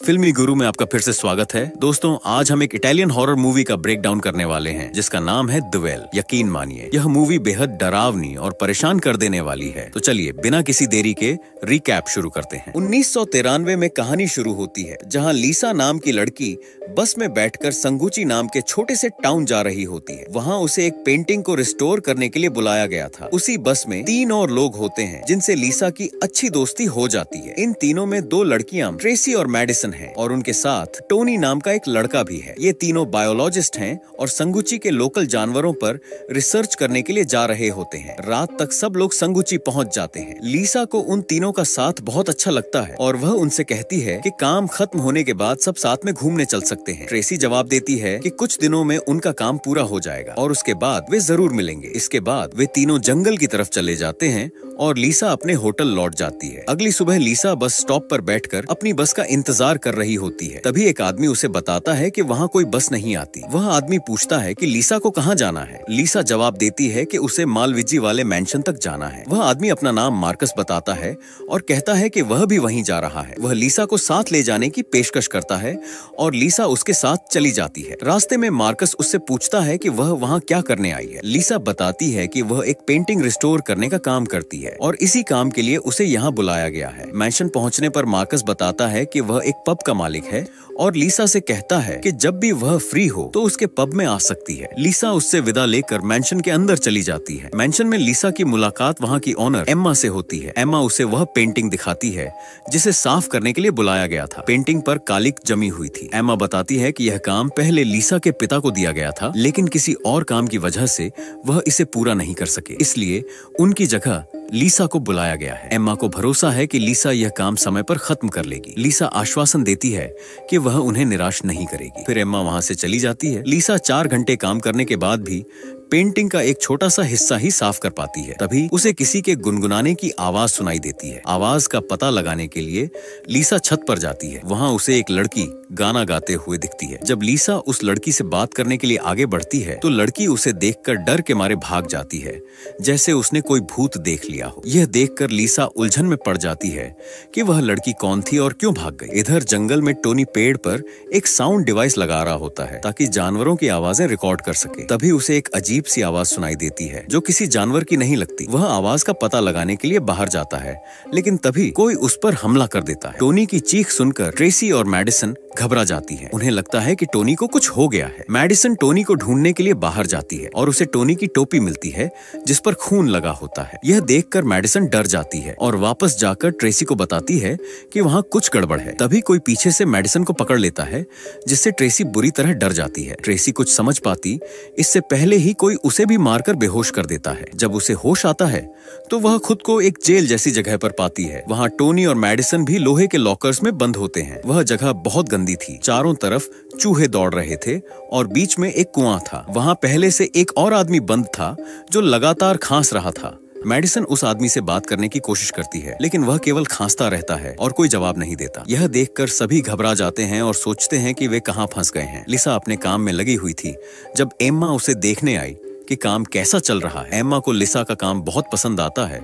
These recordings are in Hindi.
फिल्मी गुरु में आपका फिर से स्वागत है। दोस्तों, आज हम एक इटालियन हॉरर मूवी का ब्रेक डाउन करने वाले हैं जिसका नाम है द वेल। यकीन मानिए यह मूवी बेहद डरावनी और परेशान कर देने वाली है। तो चलिए बिना किसी देरी के रिकैप शुरू करते हैं। 1993 में कहानी शुरू होती है जहां लीसा नाम की लड़की बस में बैठकर संगुची नाम के छोटे से टाउन जा रही होती है। वहां उसे एक पेंटिंग को रिस्टोर करने के लिए बुलाया गया था। उसी बस में 3 और लोग होते हैं जिनसे लीसा की अच्छी दोस्ती हो जाती है। इन तीनों में 2 लड़कियां ट्रेसी और मैडिसन है और उनके साथ टोनी नाम का एक लड़का भी है। ये तीनों बायोलॉजिस्ट हैं और संगुची के लोकल जानवरों पर रिसर्च करने के लिए जा रहे होते हैं। रात तक सब लोग संगुची पहुंच जाते हैं। लीसा को उन तीनों का साथ बहुत अच्छा लगता है और वह उनसे कहती है कि काम खत्म होने के बाद सब साथ में घूमने चल सकते हैं। ट्रेसी जवाब देती है कि कुछ दिनों में उनका काम पूरा हो जाएगा और उसके बाद वे जरूर मिलेंगे। इसके बाद वे तीनों जंगल की तरफ चले जाते हैं और लीसा अपने होटल लौट जाती है। अगली सुबह लीसा बस स्टॉप पर बैठकर अपनी बस का इंतजार कर रही होती है। तभी एक आदमी उसे बताता है कि वहाँ कोई बस नहीं आती। वह आदमी पूछता है कि लीसा को कहाँ जाना है। लीसा जवाब देती है कि उसे मालविजी वाले मैंशन तक जाना है। वह आदमी अपना नाम मार्कस बताता है और कहता है कि वह भी वहीं जा रहा है। वह लीसा को साथ ले जाने की पेशकश करता है और लीसा उसके साथ चली जाती है। रास्ते में मार्कस उससे पूछता है कि वह वहाँ क्या करने आई है। लीसा बताती है कि वह एक पेंटिंग रिस्टोर करने का काम करती है और इसी काम के लिए उसे यहाँ बुलाया गया है। मैंशन पहुँचने पर मार्कस बताता है कि वह एक पब का मालिक है और लीसा से कहता है कि जब भी वह फ्री हो तो उसके पब में आ सकती है। लीसा उससे विदा लेकर मैंशन के अंदर चली जाती है। मैंशन में लीसा की मुलाकात वहाँ की ओनर एम्मा से होती है। एम्मा उसे वह पेंटिंग दिखाती है जिसे साफ करने के लिए बुलाया गया था। पेंटिंग पर कालिक जमी हुई थी। एम्मा बताती है कि यह काम पहले लीसा के पिता को दिया गया था, लेकिन किसी और काम की वजह से वह इसे पूरा नहीं कर सके, इसलिए उनकी जगह लीसा को बुलाया गया है। एम्मा को भरोसा है कि लीसा यह काम समय पर खत्म कर लेगी। लीसा आश्वासन देती है कि वह उन्हें निराश नहीं करेगी। फिर एम्मा वहां से चली जाती है। लीसा 4 घंटे काम करने के बाद भी पेंटिंग का एक छोटा सा हिस्सा ही साफ कर पाती है। तभी उसे किसी के गुनगुनाने की आवाज सुनाई देती है। आवाज का पता लगाने के लिए लीसा छत पर जाती है। वहां उसे एक लड़की गाना गाते हुए दिखती है। जब लीसा उस लड़की से बात करने के लिए आगे बढ़ती है तो लड़की उसे देखकर डर के मारे भाग जाती है, जैसे उसने कोई भूत देख लिया हो। यह देखकर लीसा उलझन में पड़ जाती है कि वह लड़की कौन थी और क्यों भाग गई। इधर जंगल में टोनी पेड़ पर एक साउंड डिवाइस लगा रहा होता है ताकि जानवरों की आवाजें रिकॉर्ड कर सके। तभी उसे एक अजीब सी आवाज सुनाई देती है जो किसी जानवर की नहीं लगती। वह आवाज का पता लगाने के लिए बाहर जाता है, लेकिन तभी कोई उस पर हमला कर देता है। टोनी की चीख सुनकर ट्रेसी और मैडिसन घबरा जाती है। उन्हें लगता है कि टोनी को कुछ हो गया है। मैडिसन टोनी को ढूंढने के लिए बाहर जाती है और उसे टोनी की टोपी मिलती है जिस पर खून लगा होता है। यह देखकर मैडिसन डर जाती है और वापस जाकर ट्रेसी को बताती है कि वहाँ कुछ गड़बड़ है। तभी कोई पीछे से मैडिसन को पकड़ लेता है जिससे ट्रेसी बुरी तरह डर जाती है। ट्रेसी कुछ समझ पाती इससे पहले ही कोई उसे भी मारकर बेहोश कर देता है। जब उसे होश आता है तो वह खुद को एक जेल जैसी जगह पर पाती है। वहाँ टोनी और मैडिसन भी लोहे के लॉकर्स में बंद होते हैं। वह जगह बहुत गंदी थी। चारों तरफ चूहे दौड़ रहे थे और बीच में एक कुआं था। वहाँ पहले से एक और आदमी बंद था जो लगातार खांस रहा था। मैडिसन उस आदमी से बात करने की कोशिश करती है, लेकिन वह केवल खांसता रहता है और कोई जवाब नहीं देता। यह देखकर सभी घबरा जाते हैं और सोचते हैं कि वे कहाँ फंस गए हैं। लीसा अपने काम में लगी हुई थी जब एम्मा उसे देखने आई कि काम कैसा चल रहा है। एम्मा को लीसा का काम बहुत पसंद आता है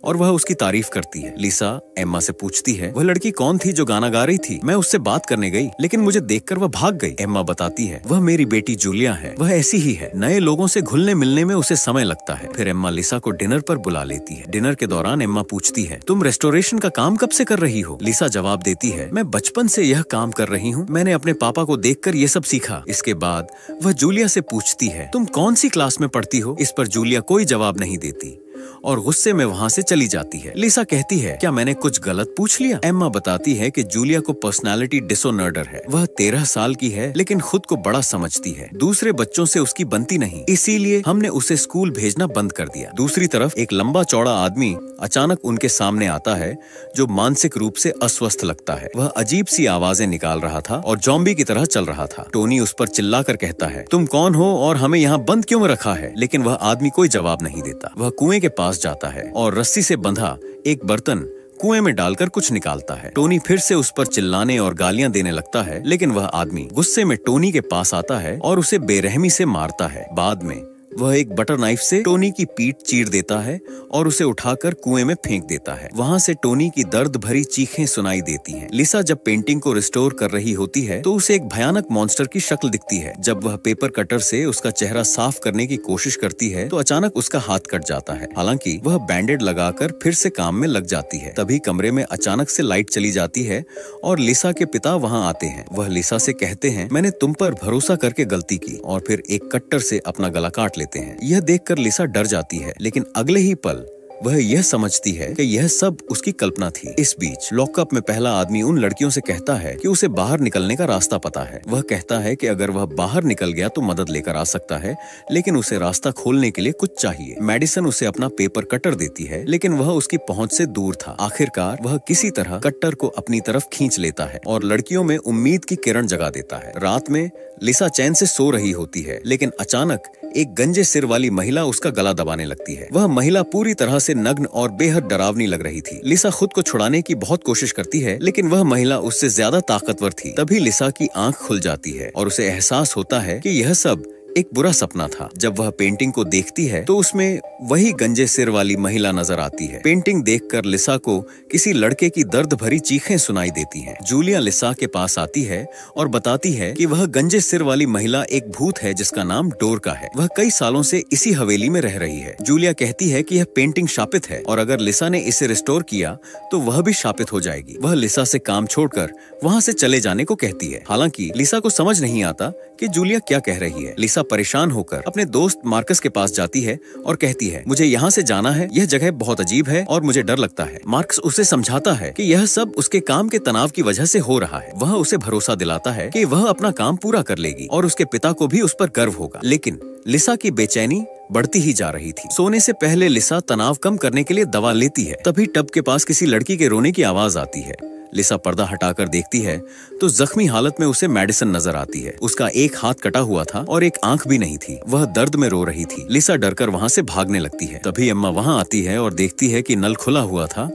और वह उसकी तारीफ करती है। लीसा एम्मा से पूछती है वह लड़की कौन थी जो गाना गा रही थी। मैं उससे बात करने गई लेकिन मुझे देखकर वह भाग गई। एम्मा बताती है वह मेरी बेटी जूलिया है। वह ऐसी ही है, नए लोगों से घुलने मिलने में उसे समय लगता है। फिर एम्मा लीसा को डिनर पर बुला लेती है। डिनर के दौरान एम्मा पूछती है तुम रेस्टोरेशन का काम कब से कर रही हो। लीसा जवाब देती है मैं बचपन से यह काम कर रही हूँ। मैंने अपने पापा को देखकर ये सब सीखा। इसके बाद वह जूलिया से पूछती है तुम कौन सी क्लास में पढ़ती हो। इस पर जूलिया कोई जवाब नहीं देती और गुस्से में वहाँ से चली जाती है। लीसा कहती है क्या मैंने कुछ गलत पूछ लिया। एम्मा बताती है कि जूलिया को पर्सनालिटी डिसऑर्डर है। वह 13 साल की है लेकिन खुद को बड़ा समझती है। दूसरे बच्चों से उसकी बनती नहीं, इसीलिए हमने उसे स्कूल भेजना बंद कर दिया। दूसरी तरफ एक लंबा चौड़ा आदमी अचानक उनके सामने आता है जो मानसिक रूप से अस्वस्थ लगता है। वह अजीब सी आवाजें निकाल रहा था और जॉम्बी की तरह चल रहा था। टोनी उस पर चिल्लाकर कहता है तुम कौन हो और हमें यहाँ बंद क्यों रखा है। लेकिन वह आदमी कोई जवाब नहीं देता। वह कुएं के पास जाता है और रस्सी से बंधा एक बर्तन कुएं में डालकर कुछ निकालता है। टोनी फिर से उस पर चिल्लाने और गालियां देने लगता है, लेकिन वह आदमी गुस्से में टोनी के पास आता है और उसे बेरहमी से मारता है। बाद में वह एक बटर नाइफ से टोनी की पीठ चीर देता है और उसे उठाकर कुएं में फेंक देता है। वहाँ से टोनी की दर्द भरी चीखें सुनाई देती हैं। लिसा जब पेंटिंग को रिस्टोर कर रही होती है तो उसे एक भयानक मॉन्स्टर की शक्ल दिखती है। जब वह पेपर कटर से उसका चेहरा साफ करने की कोशिश करती है तो अचानक उसका हाथ कट जाता है। हालांकि वह बैंडेड लगाकर फिर से काम में लग जाती है। तभी कमरे में अचानक से लाइट चली जाती है और लिसा के पिता वहाँ आते हैं। वह लिसा से कहते हैं, मैंने तुम पर भरोसा करके गलती की, और फिर एक कट्टर से अपना गला काट लेते हैं। यह देखकर लिसा डर जाती है, लेकिन अगले ही पल वह यह समझती है कि यह सब उसकी कल्पना थी। इस बीच लॉकअप में पहला आदमी उन लड़कियों से कहता है कि उसे बाहर निकलने का रास्ता पता है। वह कहता है कि अगर वह बाहर निकल गया तो मदद लेकर आ सकता है, लेकिन उसे रास्ता खोलने के लिए कुछ चाहिए। मेडिसन उसे अपना पेपर कटर देती है, लेकिन वह उसकी पहुंच से दूर था। आखिरकार वह किसी तरह कट्टर को अपनी तरफ खींच लेता है और लड़कियों में उम्मीद की किरण जगा देता है। रात में लिसा चैन से सो रही होती है, लेकिन अचानक एक गंजे सिर वाली महिला उसका गला दबाने लगती है। वह महिला पूरी तरह से नग्न और बेहद डरावनी लग रही थी। लिसा खुद को छुड़ाने की बहुत कोशिश करती है, लेकिन वह महिला उससे ज्यादा ताकतवर थी। तभी लिसा की आंख खुल जाती है और उसे एहसास होता है कि यह सब एक बुरा सपना था। जब वह पेंटिंग को देखती है तो उसमें वही गंजे सिर वाली महिला नजर आती है। पेंटिंग देखकर लिसा को किसी लड़के की दर्द भरी चीखें सुनाई देती हैं। जूलिया लिसा के पास आती है और बताती है कि वह गंजे सिर वाली महिला एक भूत है जिसका नाम डोरका है। वह कई सालों से इसी हवेली में रह रही है। जूलिया कहती है कि यह पेंटिंग शापित है और अगर लिसा ने इसे रिस्टोर किया तो वह भी शापित हो जाएगी। वह लिसा से काम छोड़कर वहाँ से चले जाने को कहती है। हालांकि लिसा को समझ नहीं आता कि जूलिया क्या कह रही है। लिसा परेशान होकर अपने दोस्त मार्कस के पास जाती है और कहती है, मुझे यहाँ से जाना है, यह जगह बहुत अजीब है और मुझे डर लगता है। मार्कस उसे समझाता है कि यह सब उसके काम के तनाव की वजह से हो रहा है। वह उसे भरोसा दिलाता है कि वह अपना काम पूरा कर लेगी और उसके पिता को भी उस पर गर्व होगा। लेकिन लिसा की बेचैनी बढ़ती ही जा रही थी। सोने से पहले लिसा तनाव कम करने के लिए दवा लेती है। तभी टब के पास किसी लड़की के रोने की आवाज आती है। लिसा पर्दा हटाकर देखती है तो जख्मी हालत में उसे मेडिसन नजर आती है। उसका एक हाथ कटा हुआ था और एक आंख भी नहीं थी। वह दर्द में रो रही थी। लिसा डरकर वहाँ से भागने लगती है। तभी अम्मा वहाँ आती है और देखती है कि नल खुला हुआ था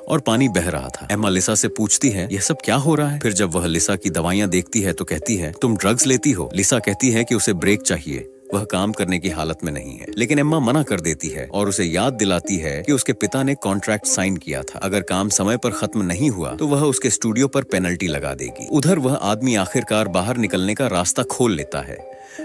और पानी बह रहा था। एम्मा लिसा से पूछती है, यह सब क्या हो रहा है? फिर जब वह लिसा की दवाइयाँ देखती है तो कहती है, तुम ड्रग्स लेती हो? लिसा कहती है कि उसे ब्रेक चाहिए, वह काम करने की हालत में नहीं है। लेकिन एम्मा मना कर देती है और उसे याद दिलाती है कि उसके पिता ने कॉन्ट्रैक्ट साइन किया था। अगर काम समय पर खत्म नहीं हुआ तो वह उसके स्टूडियो पर पेनल्टी लगा देगी। उधर वह आदमी आखिरकार बाहर निकलने का रास्ता खोल लेता है,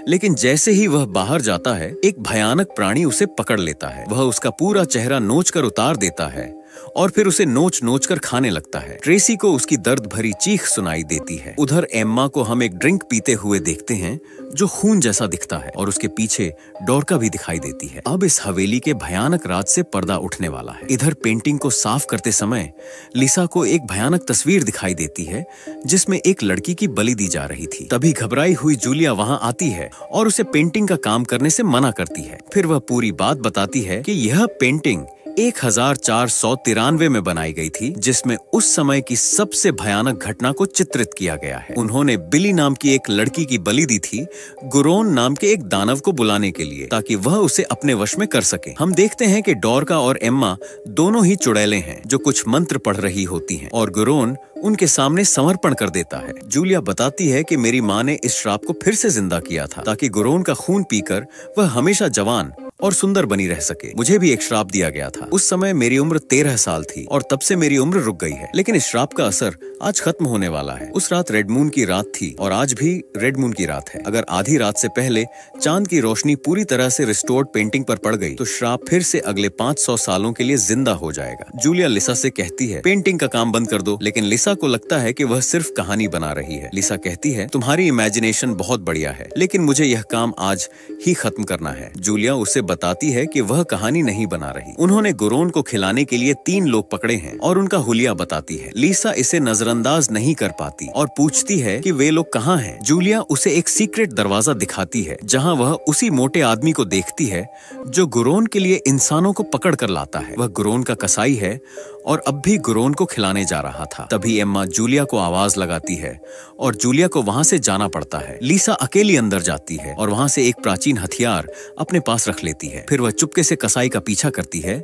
लेकिन जैसे ही वह बाहर जाता है एक भयानक प्राणी उसे पकड़ लेता है। वह उसका पूरा चेहरा नोचकर उतार देता है और फिर उसे नोच नोच कर खाने लगता है। ट्रेसी को उसकी दर्द भरी चीख सुनाई देती है। उधर एम्मा को हम एक ड्रिंक पीते हुए देखते हैं जो खून जैसा दिखता है और उसके पीछे डोरका भी दिखाई देती है। अब इस हवेली के भयानक राज से पर्दा उठने वाला है। इधर पेंटिंग को साफ करते समय लिसा को एक भयानक तस्वीर दिखाई देती है जिसमें एक लड़की की बलि दी जा रही थी। तभी घबराई हुई जूलिया वहाँ आती है और उसे पेंटिंग का काम करने से मना करती है। फिर वह पूरी बात बताती है कि यह पेंटिंग 1493 में बनाई गई थी, जिसमें उस समय की सबसे भयानक घटना को चित्रित किया गया है। उन्होंने बिली नाम की एक लड़की की बलि दी थी गुरोन नाम के एक दानव को बुलाने के लिए, ताकि वह उसे अपने वश में कर सके। हम देखते हैं कि डोरका और एम्मा दोनों ही चुड़ैलें हैं जो कुछ मंत्र पढ़ रही होती हैं और गुरोन उनके सामने समर्पण कर देता है। जूलिया बताती है कि मेरी माँ ने इस श्राप को फिर से जिंदा किया था ताकि गुरोन का खून पीकर वह हमेशा जवान और सुंदर बनी रह सके। मुझे भी एक श्राप दिया गया था। उस समय मेरी उम्र 13 साल थी और तब से मेरी उम्र रुक गई है, लेकिन इस श्राप का असर आज खत्म होने वाला है। उस रात रेड मून की रात थी और आज भी रेड मून की रात है। अगर आधी रात से पहले चांद की रोशनी पूरी तरह से रिस्टोर्ड पेंटिंग पर पड़ गई तो श्राप फिर से अगले 500 सालों के लिए जिंदा हो जाएगा। जूलिया लिसा से कहती है पेंटिंग का काम बंद कर दो, लेकिन लिसा को लगता है कि वह सिर्फ कहानी बना रही है। लिसा कहती है तुम्हारी इमेजिनेशन बहुत बढ़िया है, लेकिन मुझे यह काम आज ही खत्म करना है। जूलिया उसे बताती है कि वह कहानी नहीं बना रही। उन्होंने गुरोन को खिलाने के लिए 3 लोग पकड़े हैं और उनका हुलिया बताती है। लिसा इसे नजरअंदाज नहीं कर पाती और पूछती है कि वे लोग कहाँ हैं। जूलिया उसे एक सीक्रेट दरवाजा दिखाती है जहाँ वह उसी मोटे आदमी को देखती है जो गुरोन के लिए इंसानों को पकड़ कर लाता है। वह गुरोन का कसाई है और अब भी गुरोन को खिलाने जा रहा था। तभी एम्मा जूलिया को आवाज लगाती है और जूलिया को वहां से जाना पड़ता है। लिसा अकेली अंदर जाती है और वहां से एक प्राचीन हथियार अपने पास रख लेती जाती है। फिर वह चुपके से कसाई का पीछा करती है,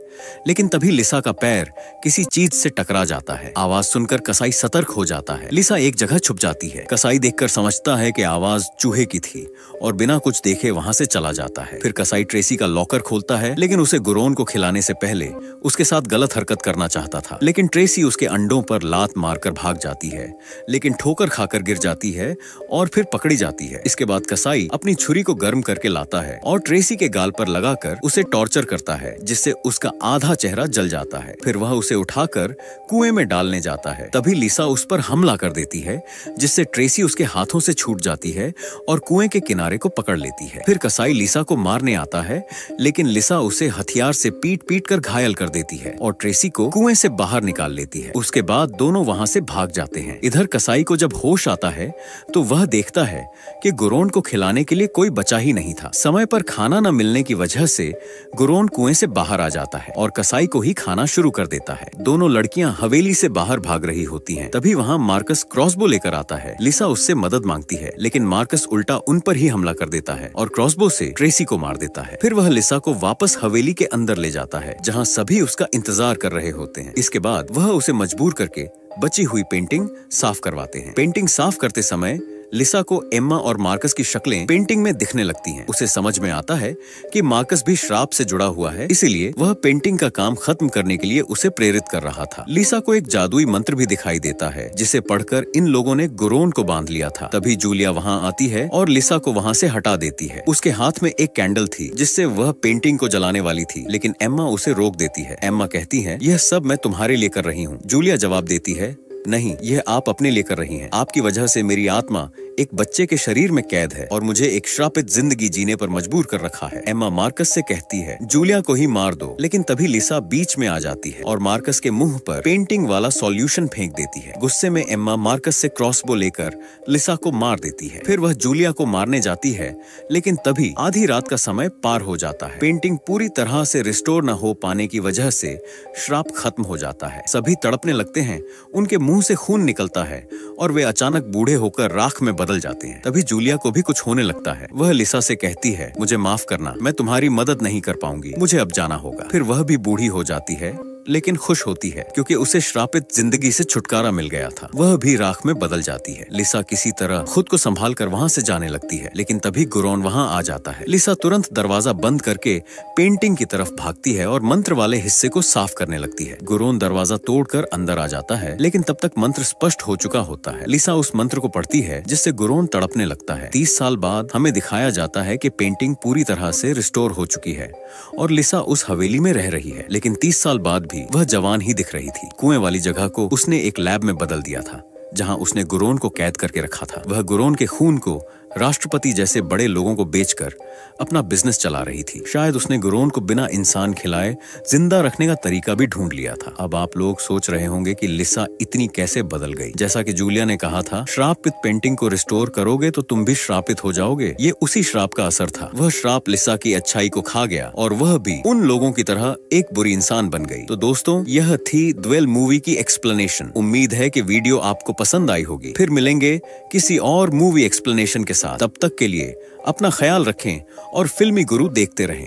लेकिन तभी लिसा का पैर किसी चीज से टकरा जाता है। आवाज सुनकर कसाई सतर्क हो जाता है। लिसा एक जगह छुप जाती है। कसाई देखकर समझता है कि आवाज चूहे की थी और बिना कुछ देखे वहां से चला जाता है। फिर कसाई ट्रेसी का लॉकर खोलता है, लेकिन उसे गुरोन को खिलाने से पहले उसके साथ गलत हरकत करना चाहता था। लेकिन ट्रेसी उसके अंडों पर लात मारकर भाग जाती है, लेकिन ठोकर खाकर गिर जाती है और फिर पकड़ी जाती है। इसके बाद कसाई अपनी छुरी को गर्म करके लाता है और ट्रेसी के गाल पर लगाकर उसे टॉर्चर करता है, जिससे उसका आधा चेहरा जल जाता है। फिर वह उसे उठाकर कुएं में डालने जाता है। तभी लिसा उस पर हमला कर देती है, जिससे ट्रेसी उसके हाथों से छूट जाती है और कुएं के किनारे को पकड़ लेती है। फिर कसाई लिसा को मारने आता है, लेकिन लिसा उसे हथियार से पीट पीट कर घायल कर देती है और ट्रेसी को कुएं से बाहर निकाल लेती है। उसके बाद दोनों वहां से भाग जाते हैं। इधर कसाई को जब होश आता है तो वह देखता है कि गुरोन को खिलाने के लिए कोई बचा ही नहीं था। समय पर खाना न मिलने की वजह से गुरोन कुएं से बाहर आ जाता है और कसाई को ही खाना शुरू कर देता है। दोनों लड़कियां हवेली से बाहर भाग रही होती हैं। तभी वहां मार्कस क्रॉसबो लेकर आता है। लिसा उससे मदद मांगती है, लेकिन मार्कस उल्टा उन पर ही हमला कर देता है और क्रॉसबो से ट्रेसी को मार देता है। फिर वह लिसा को वापस हवेली के अंदर ले जाता है, जहाँ सभी उसका इंतजार कर रहे होते हैं। इसके बाद वह उसे मजबूर करके बची हुई पेंटिंग साफ करवाते हैं। पेंटिंग साफ करते समय लिसा को एम्मा और मार्कस की शक्लें पेंटिंग में दिखने लगती हैं। उसे समझ में आता है कि मार्कस भी श्राप से जुड़ा हुआ है, इसीलिए वह पेंटिंग का काम खत्म करने के लिए उसे प्रेरित कर रहा था। लिसा को एक जादुई मंत्र भी दिखाई देता है, जिसे पढ़कर इन लोगों ने गुरोन को बांध लिया था। तभी जूलिया वहां आती है और लिसा को वहां से हटा देती है। उसके हाथ में एक कैंडल थी, जिससे वह पेंटिंग को जलाने वाली थी, लेकिन एम्मा उसे रोक देती है। एम्मा कहती है, यह सब मैं तुम्हारे लिए कर रही हूँ। जूलिया जवाब देती है, नहीं, यह आप अपने लिए कर रही हैं। आपकी वजह से मेरी आत्मा एक बच्चे के शरीर में कैद है और मुझे एक श्रापित जिंदगी जीने पर मजबूर कर रखा है। एम्मा मार्कस से कहती है, जूलिया को ही मार दो, लेकिन तभी लिसा बीच में आ जाती है और मार्कस के मुंह पर पेंटिंग वाला सॉल्यूशन फेंक देती है। गुस्से में एम्मा मार्कस से क्रॉसबो लेकर लिसा को मार देती है। फिर वह जूलिया को मारने जाती है, लेकिन तभी आधी रात का समय पार हो जाता है। पेंटिंग पूरी तरह से रिस्टोर न हो पाने की वजह से श्राप खत्म हो जाता है। सभी तड़पने लगते हैं, उनके मुंह से खून निकलता है और वे अचानक बूढ़े होकर राख में बदल जाते हैं। तभी जूलिया को भी कुछ होने लगता है। वह लिसा से कहती है, मुझे माफ करना, मैं तुम्हारी मदद नहीं कर पाऊंगी, मुझे अब जाना होगा। फिर वह भी बूढ़ी हो जाती है, लेकिन खुश होती है क्योंकि उसे श्रापित जिंदगी से छुटकारा मिल गया था। वह भी राख में बदल जाती है। लिसा किसी तरह खुद को संभाल कर वहां से जाने लगती है, लेकिन तभी गुरोन वहां आ जाता है। लिसा तुरंत दरवाजा बंद करके पेंटिंग की तरफ भागती है और मंत्र वाले हिस्से को साफ करने लगती है। गुरोन दरवाजा तोड़कर अंदर आ जाता है, लेकिन तब तक मंत्र स्पष्ट हो चुका होता है। लिसा उस मंत्र को पढ़ती है, जिससे गुरोन तड़पने लगता है। 30 साल बाद हमें दिखाया जाता है कि पेंटिंग पूरी तरह से रिस्टोर हो चुकी है और लिसा उस हवेली में रह रही है, लेकिन 30 साल बाद भी वह जवान ही दिख रही थी। कुएं वाली जगह को उसने एक लैब में बदल दिया था, जहां उसने गुरोन को कैद करके रखा था। वह गुरोन के खून को राष्ट्रपति जैसे बड़े लोगों को बेचकर अपना बिजनेस चला रही थी। शायद उसने गुरोन को बिना इंसान खिलाए जिंदा रखने का तरीका भी ढूंढ लिया था। अब आप लोग सोच रहे होंगे कि लिसा इतनी कैसे बदल गई। जैसा कि जूलिया ने कहा था, श्रापित पेंटिंग को रिस्टोर करोगे तो तुम भी श्रापित हो जाओगे। ये उसी श्राप का असर था। वह श्राप लिसा की अच्छाई को खा गया और वह भी उन लोगों की तरह एक बुरी इंसान बन गई। तो दोस्तों, यह थी ड्वेल मूवी की एक्सप्लेनेशन। उम्मीद है कि वीडियो आपको पसंद आई होगी। फिर मिलेंगे किसी और मूवी एक्सप्लेनेशन के साथ। तब तक के लिए अपना ख्याल रखें और फिल्मी गुरु देखते रहें।